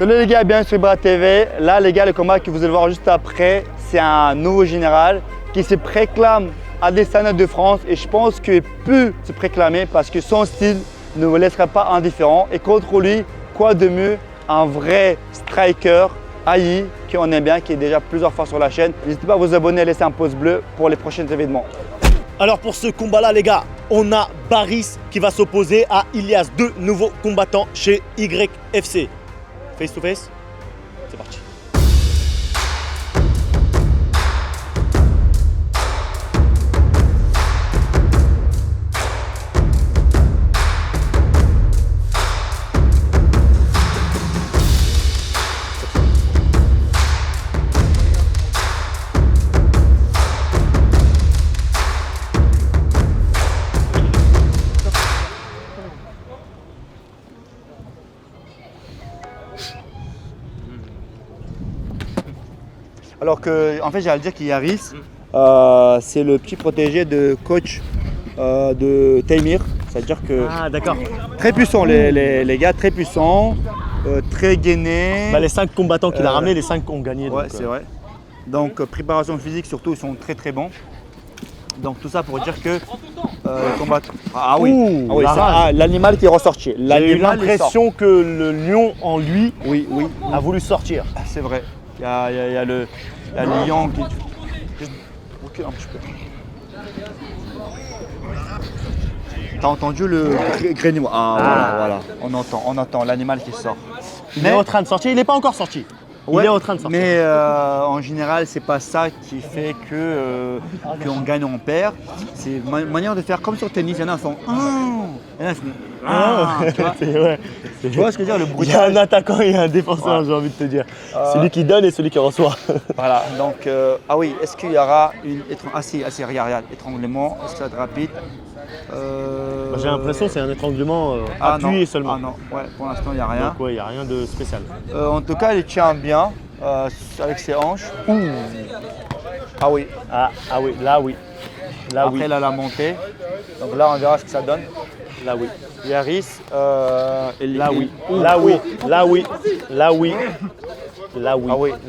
Salut les gars, bienvenue sur Ibra TV. Là les gars, le combat que vous allez voir juste après, c'est un nouveau général qui se préclame adesanya de France et je pense qu'il peut se préclamer parce que son style ne vous laissera pas indifférent. Et contre lui, quoi de mieux, un vrai striker, Ayi, qu'on aime bien, qui est déjà plusieurs fois sur la chaîne. N'hésitez pas à vous abonner et à laisser un pouce bleu pour les prochains événements. Alors pour ce combat-là, les gars, on a Baris qui va s'opposer à Ilias, deux nouveaux combattants chez YFC. Face to face, c'est parti. Alors que, en fait, j'allais dire qu'Yaris, c'est le petit protégé de coach de Taymir. C'est-à-dire que d'accord. très puissants les gars, très puissants, très gainés. Bah, les 5 combattants qu'il a ramenés, les 5 ont gagné. Ouais, c'est vrai. Donc préparation physique surtout, ils sont très très bons. Donc tout ça pour dire que le combat. Ah oui, l'animal qui est ressorti. J'ai eu l'impression que le lion en lui a voulu sortir. C'est vrai. Il y a le lion qui. Recule un petit peu. T'as entendu le grénois? Voilà. On entend l'animal qui sort. Il est en train de sortir, il n'est pas encore sorti. Il est en train de sortir. Mais en général, c'est pas ça qui fait qu'on gagne ou on perd. C'est une manière de faire comme sur le tennis. Il y en a qui font il y en a qui font tu vois ce que je veux dire, le bruit. Il y a un attaquant et un défenseur, j'ai envie de te dire. Celui qui donne et celui qui reçoit. Voilà, donc est-ce qu'il y aura une regarde, étranglement, est-ce que ça va être rapide? J'ai l'impression que c'est un étranglement appuyé seulement. Ah non, pour l'instant il n'y a rien. Donc il n'y a rien de spécial. En tout cas, il tient bien avec ses hanches. Ah oui. Là oui. Après il a la montée. Donc là on verra ce que ça donne. Là oui. Yaris, Là oui.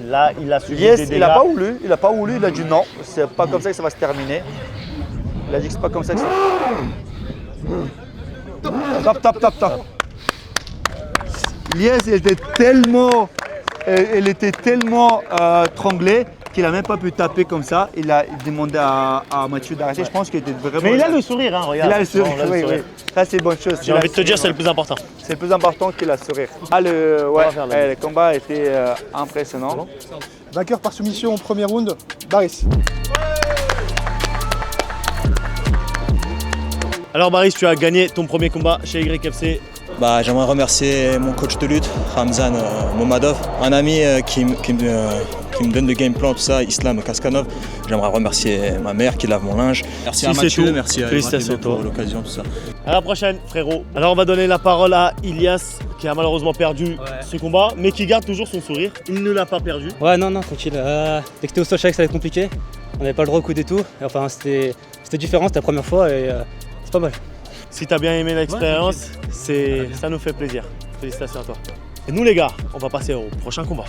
Là il a subi des dégâts. Il n'a pas voulu, il a dit non, c'est pas comme ça que ça va se terminer. Il a dit que c'est pas comme ça que ça. Top. Lies, elle était tellement tronglée qu'il n'a même pas pu taper comme ça. Il a demandé à Mathieu d'arrêter. Je pense qu'il était vraiment. Mais il a le sourire, hein, regarde. Il a le sourire, oui. Ça c'est une bonne chose. J'ai envie de te dire, c'est le plus important. C'est le plus important qu'il a le sourire. Le combat a été impressionnant. Vainqueur par soumission au premier round, Baris. Alors Baris, tu as gagné ton premier combat chez YFC. J'aimerais remercier mon coach de lutte, Ramzan Momadov, un ami qui me donne le game plan, tout ça, Islam Kaskanov. J'aimerais remercier ma mère qui lave mon linge. Merci à Mathieu, merci à Félicitations pour l'occasion, tout ça. À la prochaine, frérot. Alors on va donner la parole à Ilias, qui a malheureusement perdu ce combat, mais qui garde toujours son sourire. Il ne l'a pas perdu. Ouais, non, tranquille. Dès que t'es au sol, je savais que ça allait être compliqué. On n'avait pas le droit au coude et tout. Et enfin, c'était différent, c'était la première fois et c'est pas mal. Si tu as bien aimé l'expérience, ça nous fait plaisir. Félicitations à toi. Et nous les gars, on va passer au prochain combat.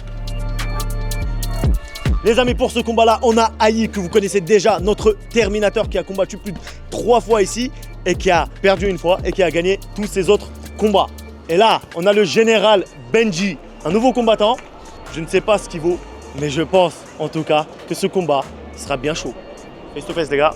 Les amis, pour ce combat-là, on a Ayi, que vous connaissez déjà, notre Terminator qui a combattu plus de 3 fois ici et qui a perdu une fois et qui a gagné tous ses autres combats. Et là, on a le général Benji, un nouveau combattant. Je ne sais pas ce qu'il vaut, mais je pense en tout cas que ce combat sera bien chaud. Face to face les gars.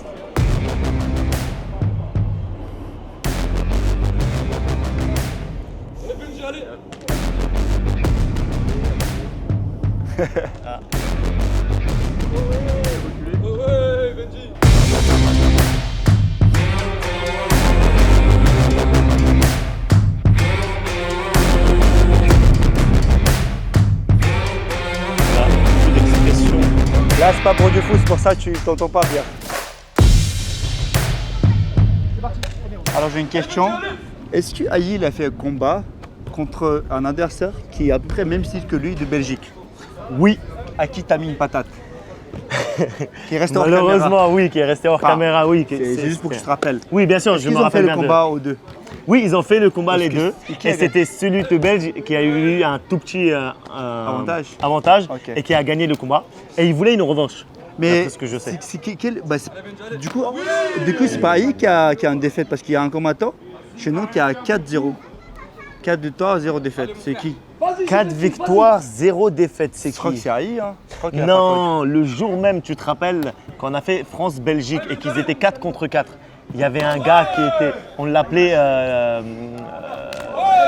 Là, c'est pas pour du fou, c'est pour ça que tu t'entends pas bien. Alors j'ai une question. Est-ce que Ayi a fait un combat contre un adversaire qui est à peu près le même style que lui de Belgique? Oui. À qui t'as mis une patate? Qui est resté hors Malheureusement, caméra. oui, qui est resté hors caméra, oui. C'est juste pour que tu te rappelles. Oui, bien sûr, je me rappelle bien. Ils ont fait le combat aux deux. Oui, ils ont fait le combat les deux. qui Et a c'était celui de Belge qui a eu un tout petit avantage Ok. et qui a gagné le combat. Et il voulait une revanche. Mais D'après ce que je sais. Du coup, c'est pas Aïe qui a une défaite parce qu'il y a un combattant chez nous qui a 4-0. 4 victoires, 0 défaite. C'est qui? 4 victoires, 0 défaite. C'est Je crois que qui? c'est Aïe. Hein. Je crois qu'il a pas Non, le jour même, tu te rappelles, quand on a fait France-Belgique et qu'ils étaient 4 contre 4, il y avait un gars qui était, on l'appelait...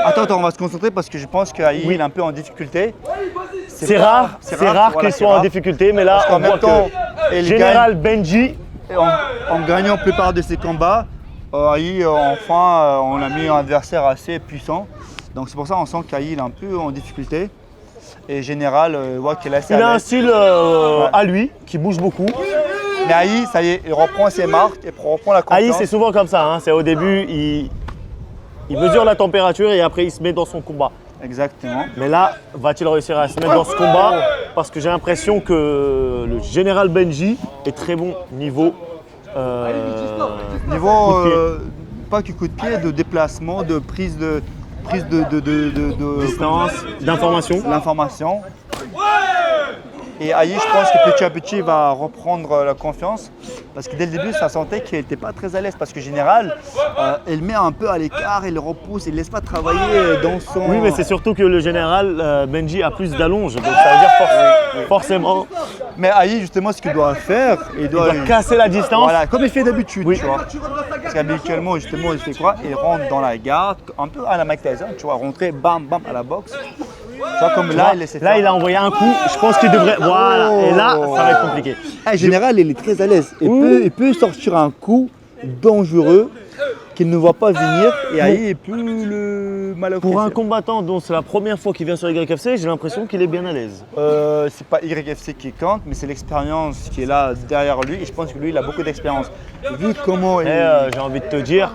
Attends, on va se concentrer parce que je pense qu'Aïe Oui. il est un peu en difficulté. C'est rare voilà, qu'il c'est soit en rare. difficulté, mais là, Parce qu'en on voit même temps, que il Général Benji, Et en gagnant la plupart de ses combats, Aïe, enfin, on a mis un adversaire assez puissant. Donc c'est pour ça qu'on sent qu'Aïe il est un peu en difficulté. Et Général, voit qu'il est assez il a à un l'aise. style à lui, qui bouge beaucoup. Mais Aïe, ça y est, il reprend ses marques et reprend la confiance. Aïe, c'est souvent comme ça. Hein. C'est au début, il mesure la température et après, il se met dans son combat. Exactement. Mais là, va-t-il réussir à se mettre dans ce combat? Parce que j'ai l'impression que le Général Benji est très bon niveau. Niveau, coup de pied. pas que coup de pied, de déplacement, de prise de Distance, d'information. l'information. Et Aïe, je pense que petit à petit, il va reprendre la confiance. Parce que dès le début, ça sentait qu'il n'était pas très à l'aise. Parce que Général, il met un peu à l'écart, il le repousse, il ne laisse pas travailler dans son... Oui, mais c'est surtout que le Général Benji a plus d'allonge. Donc ça veut dire forcément, Mais Aïe, justement, ce qu'il doit faire, il doit casser la distance. Voilà, comme il fait d'habitude, Oui. tu vois. Parce qu'habituellement, justement, il fait quoi? Il rentre dans la garde, un peu à la Mike Tyson, tu vois, rentrer, bam, bam, à la boxe. Tu vois, comme là, il laissait Là, il a envoyé un coup. Je pense qu'il devrait. Voilà. Et là, ça va être compliqué. En général, il est très à l'aise. Il peut sortir un coup dangereux qu'il ne voit pas venir et Aïe est plus le mal Pour un combattant dont c'est la première fois qu'il vient sur YFC, j'ai l'impression qu'il est bien à l'aise. c'est pas YFC qui compte, mais c'est l'expérience qui est là derrière lui. Et je pense que lui, il a beaucoup d'expérience. Vu comment il... Et j'ai envie de te dire,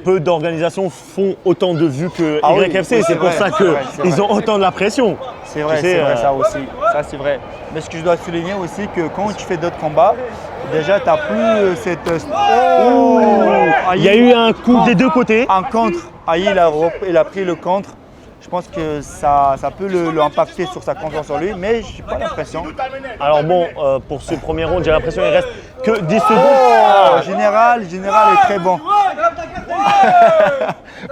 peu d'organisations font autant de vues que Ah oui, YFC. oui, c'est pour vrai, ça c'est vrai, c'est qu'ils vrai. ont autant de la pression. C'est vrai, Tu sais, c'est vrai, ça aussi. Ça, c'est vrai. Mais ce que je dois souligner aussi, que quand tu fais d'autres combats, déjà, tu n'as plus cette... Il y a eu un coup des deux côtés. Un contre. Aïe, il a pris le contre. Je pense que ça peut l'impacter sur sa confiance en lui, mais je n'ai pas l'impression. Alors bon, pour ce premier round, j'ai l'impression qu'il reste que 10 secondes. Général est très bon.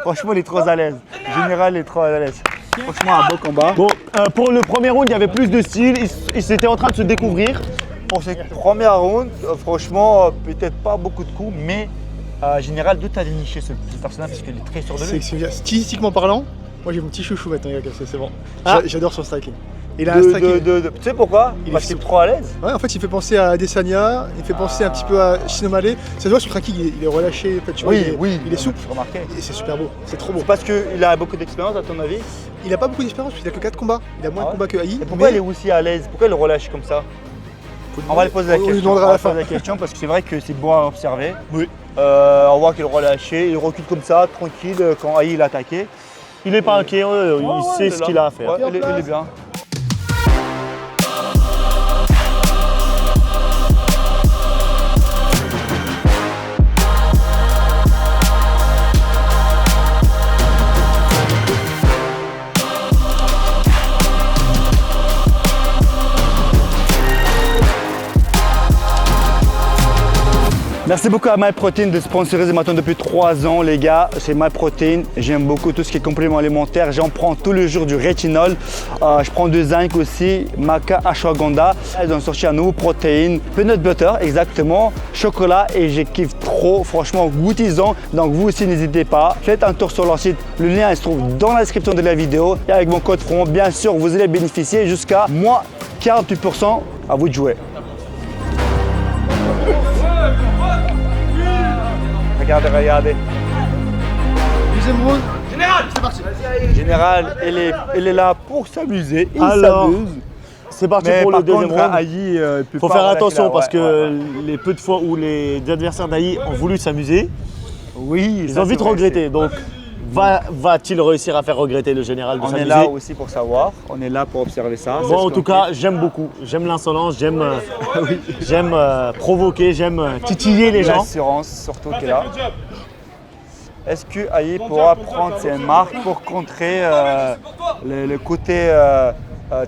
Franchement, il est trop à l'aise. Général est trop à l'aise. Franchement, un beau combat. Bon, pour le premier round, il y avait plus de style. Ils étaient en train de se découvrir. Pour ce premier round, franchement, peut-être pas beaucoup de coups, mais Général, d'où tu as déniché ce personnage parce qu'il est très sûr de lui. Stylistiquement parlant, moi j'ai mon petit chouchou maintenant, c'est bon. Ah. J'adore son striking. Il a un striking. Tu sais pourquoi? Il Parce est qu'il est trop à l'aise. Ouais, en fait, il fait penser à Adesanya, il fait penser un petit peu à Shinomale. Ça se voit, son striking, il est relâché, en fait, tu vois, il est souple. J'ai remarqué. Et c'est super beau, c'est trop beau. C'est parce qu'il a beaucoup d'expérience, à ton avis? Il a pas beaucoup d'expérience, il a que 4 combats. Il a moins Ah de ouais combats que Aïe. Et pourquoi il est aussi à l'aise? Pourquoi il le relâche comme ça? On va lui poser la On lui question. demandera à la fin. La question parce que c'est vrai que c'est bon à observer. Oui. On voit qu'il est relâché, il recule comme ça, tranquille, quand Aïe l'a attaqué. Il n'est pas inquiet, il sait ce qu'il a à faire. Ouais, il est bien. Merci beaucoup à MyProtein de sponsoriser maintenant depuis 3 ans, les gars. C'est MyProtein. J'aime beaucoup tout ce qui est complément alimentaire. J'en prends tous les jours du rétinol. Je prends du zinc aussi, maca, ashwagandha. Ils ont sorti un nouveau protéine, peanut butter, exactement, chocolat et je kiffe trop. Franchement, goûtez-en. Donc vous aussi, n'hésitez pas. Faites un tour sur leur site. Le lien se trouve dans la description de la vidéo. Et avec mon code FRONT, bien sûr, vous allez bénéficier jusqu'à moins 48%. À vous de jouer. Regardez. Deuxième round. Général, il est là pour s'amuser. Il Alors, s'amuse. c'est parti Mais pour par le deuxième contre, round. Aïe, il peut Faut pas faire relâcher attention là, parce ouais, que ouais. les peu de fois où les adversaires d'Aïe ont voulu s'amuser, Oui, ils ont vite regretté. Donc, va-t-il réussir à faire regretter le général de On est s'amuser? là aussi pour savoir. On est là pour observer ça. Moi, en tout cas, j'aime beaucoup. J'aime l'insolence, j'aime provoquer, j'aime titiller les gens. l'assurance surtout qui est là. Est-ce que Aïe pourra prendre ses marques pour contrer le côté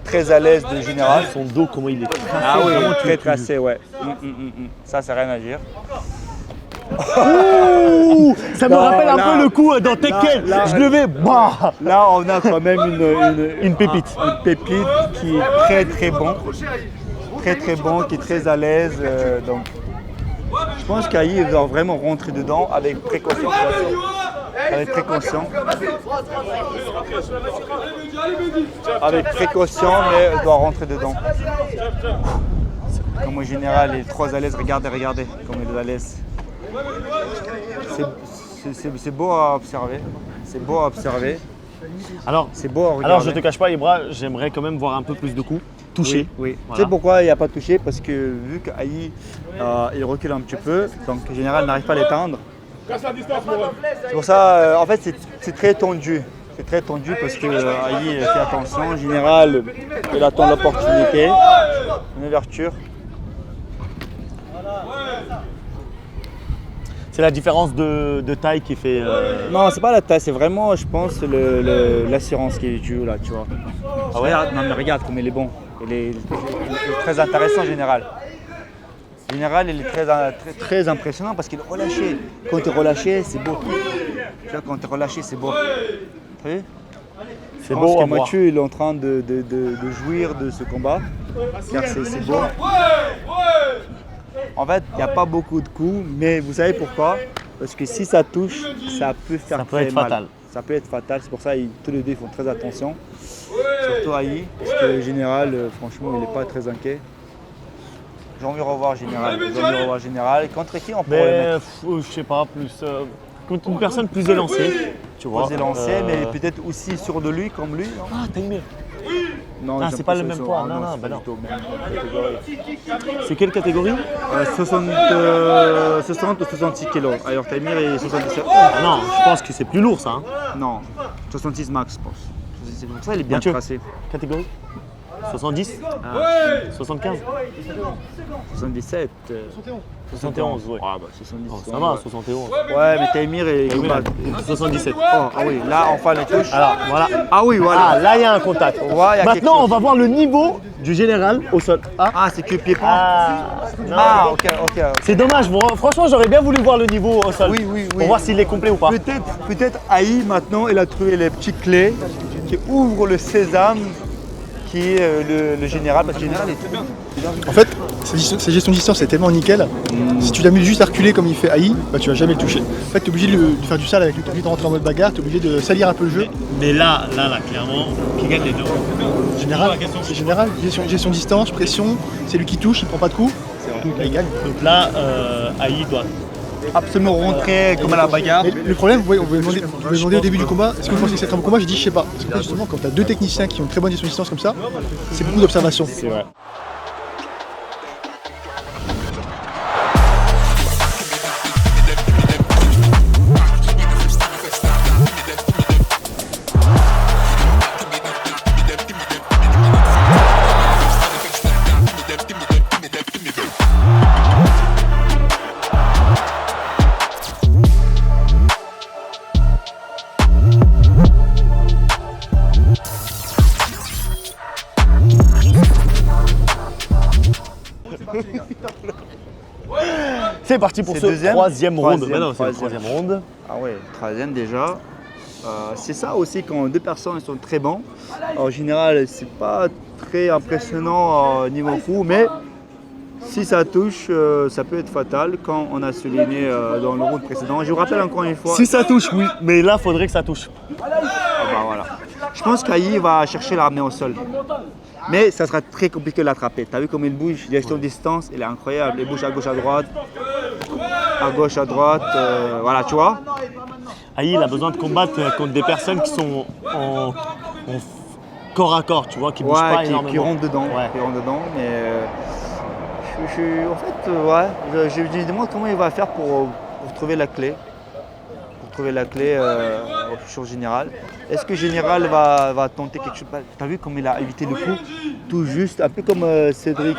très à l'aise de Général? Son dos, comment il est tracé. Ah oui, vraiment, très tracé, ouais. Ça, c'est rien à dire. Ouh, ça me rappelle un peu le coup dans Tekken. Je le vais. Bah. Là, on a quand même Une pépite. Une pépite qui est très très bon. Très très bon, qui est très à l'aise. Donc, je pense qu'Aïe doit vraiment rentrer dedans avec précaution. Avec précaution. Avec précaution, mais elle doit rentrer dedans. Comme au général, il est trop à l'aise. Regardez comme il est à l'aise. C'est beau à observer. C'est beau à observer. Alors, c'est beau à regarder. Alors, je te cache pas, Ibra, j'aimerais quand même voir un peu plus de coups. Touché. Oui. Voilà. Tu sais pourquoi il n'y a pas touché? Parce que vu qu'Aïe il recule un petit peu, donc le général n'arrive pas à l'éteindre. C'est pour ça, en fait, c'est très tendu. C'est très tendu parce que Aïe fait attention. En général, il attend l'opportunité, une ouverture. C'est la différence de taille qui fait. Non, c'est pas la taille, c'est vraiment, je pense, l'assurance qui est due là, tu vois. Ah ouais. Non mais regarde comme il est bon. Il est très intéressant en général. En général, il est très impressionnant parce qu'il est relâché. Quand tu es relâché, c'est beau. Tu vois, quand tu es relâché, c'est beau. Tu as vu? C'est beau à voir. Mathieu il est en train de jouir de ce combat. Car c'est beau. En fait, il n'y a pas beaucoup de coups, mais vous savez pourquoi? Parce que si ça touche, ça peut faire ça peut très être mal. fatal. Ça peut être fatal, c'est pour ça que tous les deux font très attention. Surtout Aïe, parce que le général, franchement, il n'est pas très inquiet. J'ai envie de revoir Général. Contre qui on pourrait le mettre? Je sais pas, plus. Contre une personne plus élancée. Tu vois. Plus élancée, mais peut-être aussi sûr de lui, comme lui. Non, Ah, Taimir. Non, c'est pas le même poids. Non, c'est pas non. du tout la même catégorie. C'est quelle catégorie 60 ou 66 kilos. Alors Taimir est 77. Non, je pense que c'est plus lourd ça. Hein. Non, 66 max, je pense. C'est pour ça qu'il est bien Mathieu. tracé. Catégorie 70 75 77. 71, ouais. Ah bah 70. Oh, ça va, 71. Ouais, mais Taimir est Oui, combat. 77. Ah oui, là enfin les touches. Alors, voilà. Ah oui, voilà. Ah, là, il y a un contact. Ouais, il y a quelque Maintenant, on chose. va voir le niveau du général au sol. Ah, c'est que pied-point. Non. Ah, ok. C'est dommage. Franchement, j'aurais bien voulu voir le niveau au sol. Oui. Pour voir s'il est complet ou pas. Peut-être Aïe, maintenant, il a trouvé les petites clés qui ouvrent le sésame qui est le général. Parce que le général est tout bien. En fait, sa gestion de distance est tellement nickel. Si tu l'amuses juste à reculer comme il fait Aïe, bah tu vas jamais le toucher. En fait, tu es obligé de faire du sale avec lui. Tu es obligé de rentrer en mode bagarre, tu es obligé de salir un peu le jeu. Mais là, clairement, qui gagne les deux? Général, c'est général. Gestion de distance, pression, c'est lui qui touche, il prend pas de coups. Donc là, il gagne. Donc là, Aïe doit Absolument rentrer comme à la bagarre. Mais le problème, vous m'avez demandé au début du combat, est-ce que vous pensez que c'est un bon combat? J'ai dit je sais pas. Parce que là, justement, quand tu as deux techniciens qui ont une très bonne gestion de distance comme ça, c'est beaucoup d'observation. C'est vrai. C'est parti pour ce troisième round. Mais non, c'est le troisième round. Ah ouais, troisième déjà. C'est ça aussi quand deux personnes sont très bons. En général, c'est pas très impressionnant niveau coup, mais si ça touche, ça peut être fatal, quand on a souligné dans le round précédent. Je vous rappelle encore une fois. Si ça touche, oui, mais là, faudrait que ça touche. Ah bah voilà. Je pense qu'Aïe va chercher la ramener au sol. Mais ça sera très compliqué de l'attraper. Tu as vu comme il bouge, gestion de distance, il est incroyable. Il bouge à gauche, à droite. À gauche, à droite. Voilà, tu vois. Aïe, il a besoin de combattre contre des personnes qui sont en corps à corps, tu vois, qui bougent pas énormément. Qui rentrent dedans. Ouais. Qui rentrent dedans, mais en fait, je me demande comment il va faire pour trouver la clé. Trouver la clé sur Général. Est-ce que Général va tenter quelque chose? Tu as vu comme il a évité le coup tout juste, un peu comme Cédric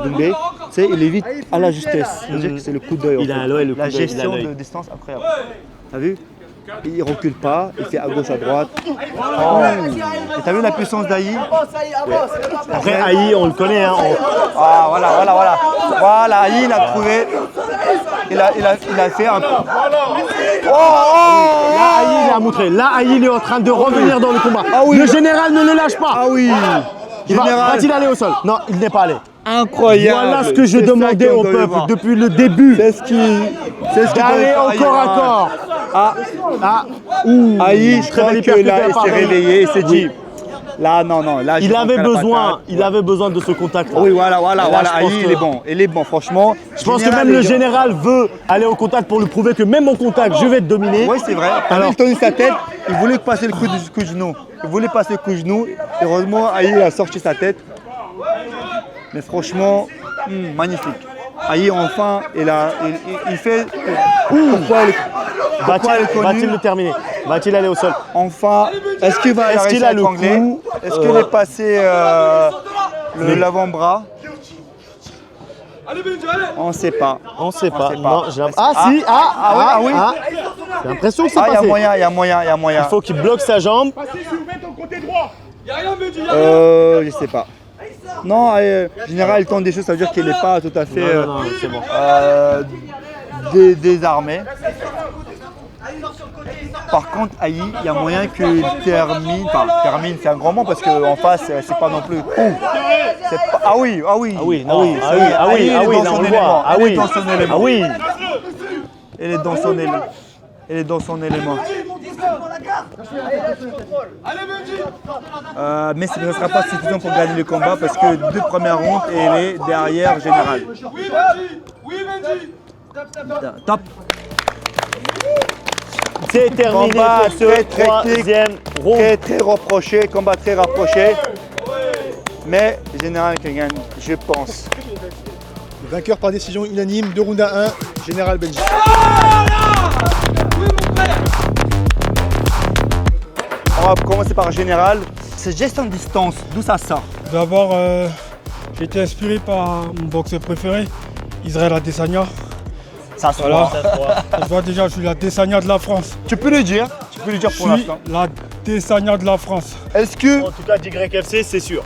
Doumbé. Tu sais, il évite à la justesse. C'est le coup d'œil. Il a l'œil, le coup La d'œil. gestion de distance incroyable. Tu as vu? Il recule pas, il fait à gauche, à droite. Et t'as vu la puissance d'Aïe? Après, Aïe, on le connaît. Hein, Ah, voilà. Voilà, Aïe, il a trouvé. Il a fait un. Là, Aïe, il a montré. Là, Aïe, il est en train de revenir dans le combat. Ah oui. Le général ne le lâche pas. Ah oui. Va-t-il aller au sol? Non, il n'est pas allé. Incroyable. Voilà ce que je C'est ça demandais qu'on au doit peuple voir. depuis le début. C'est ce qui. D'aller au corps à corps. Aïe, je crois Très que là, il s'est réveillé, il s'est dit. Là, non, là, Il j'ai avait montré la besoin, patate. il avait besoin de ce contact. Oui, voilà, je pense Aïe, que- il est bon, franchement. Je pense que même le général veut aller au contact pour lui prouver que même au contact, je vais te dominer. Oui, c'est vrai. Alors, il tournait sa tête, il voulait passer le coup de genou. Il voulait passer le coup de genou. Heureusement, Aïe a sorti sa tête. Mais franchement, magnifique. Aïe, enfin, il fait. Pourquoi il est connu? Va-t-il le terminer? Va-t-il aller au sol? Enfin, est-ce qu'il va Est-ce qu'il réussir a à le étrangler? coup Est-ce qu'il est passé l'avant-bras? On ne sait pas. On ne sait pas. sait pas. Non, j'ai l'impression- oui. J'ai l'impression que c'est Ah, il y a passé. moyen, il y a moyen. Il faut qu'il bloque sa jambe. Je sais pas. Non, en général, il tente des choses, ça veut dire qu'il n'est pas tout à fait Non, c'est bon. désarmé. Par contre, Aïe, il y a moyen qu'il termine. Enfin, termine, c'est un grand mot parce qu'en face, c'est pas non plus. Ah oui. Ah oui, Aïe, là il est dans on son le élément. voit. Ah Il est oui, dans son élément. ah oui. Il est dans son élément. Il est dans son élément. Mais ce ne sera pas suffisant pour gagner le combat parce que 2 premières rounds et il est derrière Général. Top. C'est terminé Combat pour ce très technique, troisième round. très rapproché, combat très rapproché. Mais Général qui gagne, je pense. Le vainqueur par décision unanime, 2 rounds à 1, Général Belgique. On va commencer par Général. Cette gestion de distance, d'où ça sort? D'abord, j'ai été inspiré par mon boxeur préféré, Israël Adesanya. Ça se Voilà. voit. Je vois déjà, je suis la Adesanya de la France. Tu peux le dire pour Je suis l'instant. la Adesanya de la France. Est-ce que. En tout cas, d'YFC, c'est sûr.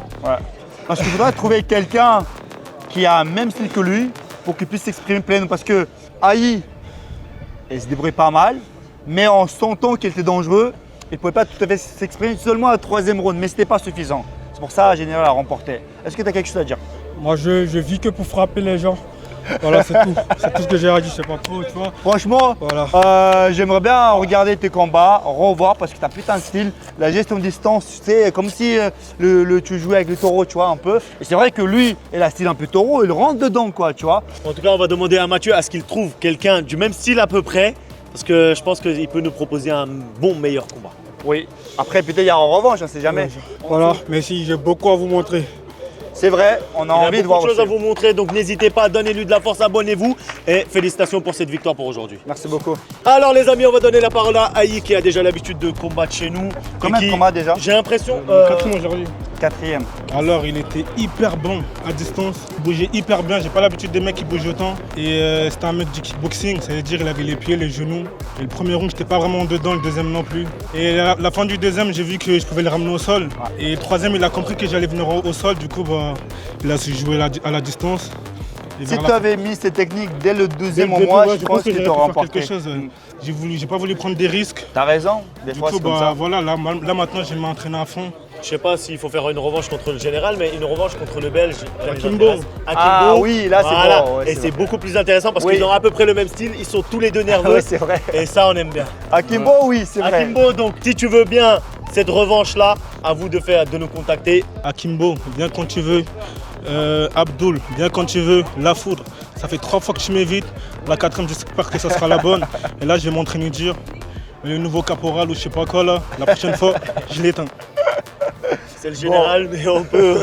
Parce qu'il faudrait trouver quelqu'un qui a le même style que lui pour qu'il puisse s'exprimer pleinement. Parce que Aïe, il se débrouille pas mal, mais en sentant qu'il était dangereux, il ne pouvait pas tout à fait s'exprimer seulement à la 3e round, mais ce n'était pas suffisant. C'est pour ça que Général a remporté. Est-ce que tu as quelque chose à dire? Moi, je vis que pour frapper les gens. Voilà, c'est tout. C'est tout ce que j'ai à dire, je sais pas trop, tu vois. Franchement, Voilà. j'aimerais bien regarder tes combats, revoir parce que tu as putain de style. La gestion de distance, c'est comme si tu jouais avec le taureau, tu vois, un peu. Et c'est vrai que lui, il a un style un peu taureau, il rentre dedans, quoi, tu vois. En tout cas, on va demander à Mathieu à ce qu'il trouve quelqu'un du même style à peu près. Parce que je pense qu'il peut nous proposer un bon meilleur combat. Oui. Après, peut-être il y a en revanche, on ne sait jamais. Voilà, merci, j'ai beaucoup à vous montrer. C'est vrai, on a Il envie y a de voir beaucoup de choses aussi. à vous montrer, donc n'hésitez pas, donnez-lui de la force, abonnez-vous et félicitations pour cette victoire pour aujourd'hui. Merci beaucoup. Alors les amis, on va donner la parole à Aïe qui a déjà l'habitude de combattre chez nous. Combien Et de qui, combats déjà? J'ai l'impression... Quatrième aujourd'hui. 4e. Alors, il était hyper bon à distance, il bougeait hyper bien. J'ai pas l'habitude des mecs qui bougent autant. Et c'était un mec du kickboxing, ça veut dire il avait les pieds, les genoux. Et le premier round, j'étais pas vraiment dedans, le deuxième non plus. Et à la fin du deuxième, j'ai vu que je pouvais le ramener au sol. Et le troisième, il a compris que j'allais venir au sol. Du coup, il a su jouer à la distance. Et Si vers tu la avais mis ces techniques dès le deuxième Dès le mois, début, je pense que tu j'aurais aurais pu faire remporté. quelque chose. J'ai pas voulu prendre des risques. T'as raison, des Du fois coup, c'est comme ça. voilà, là maintenant, je vais m'entraîner à fond. Je sais pas s'il faut faire une revanche contre le général, mais une revanche contre le belge. ça les Akimbo. intéresse. Ah oui, là, c'est bon, ouais, et c'est c'est beaucoup plus intéressant parce Oui. qu'ils ont à peu près le même style, ils sont tous les deux nerveux. Oui, c'est vrai. Et ça, on aime bien. Akimbo, oui, c'est vrai. Akimbo, donc si tu veux bien cette revanche-là, à vous de nous contacter. Akimbo, viens quand tu veux. Abdul, viens quand tu veux. La Foudre, ça fait 3 fois que tu m'évites. La 4e, j'espère que ça sera la bonne. Et là, je vais m'entraîner dur. Le nouveau caporal ou je sais pas quoi là, la prochaine fois, je l'éteins. C'est le général, mais on peut.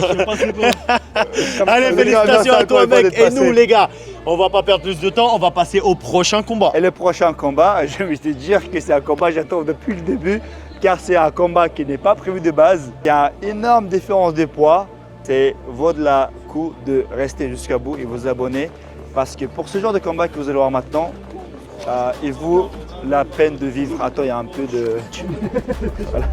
Allez, ça, félicitations ça, à toi, ça, mec. d'être Et passé. nous, les gars, on va pas perdre plus de temps, on va passer au prochain combat. Et le prochain combat, je vais te dire que c'est un combat que j'attends depuis le début, car c'est un combat qui n'est pas prévu de base. Il y a une énorme différence de poids. C'est vaut de la coup de rester jusqu'à bout et vous abonner. Parce que pour ce genre de combat que vous allez voir maintenant, il vous la peine de vivre. Attends, il y a un peu de... Voilà.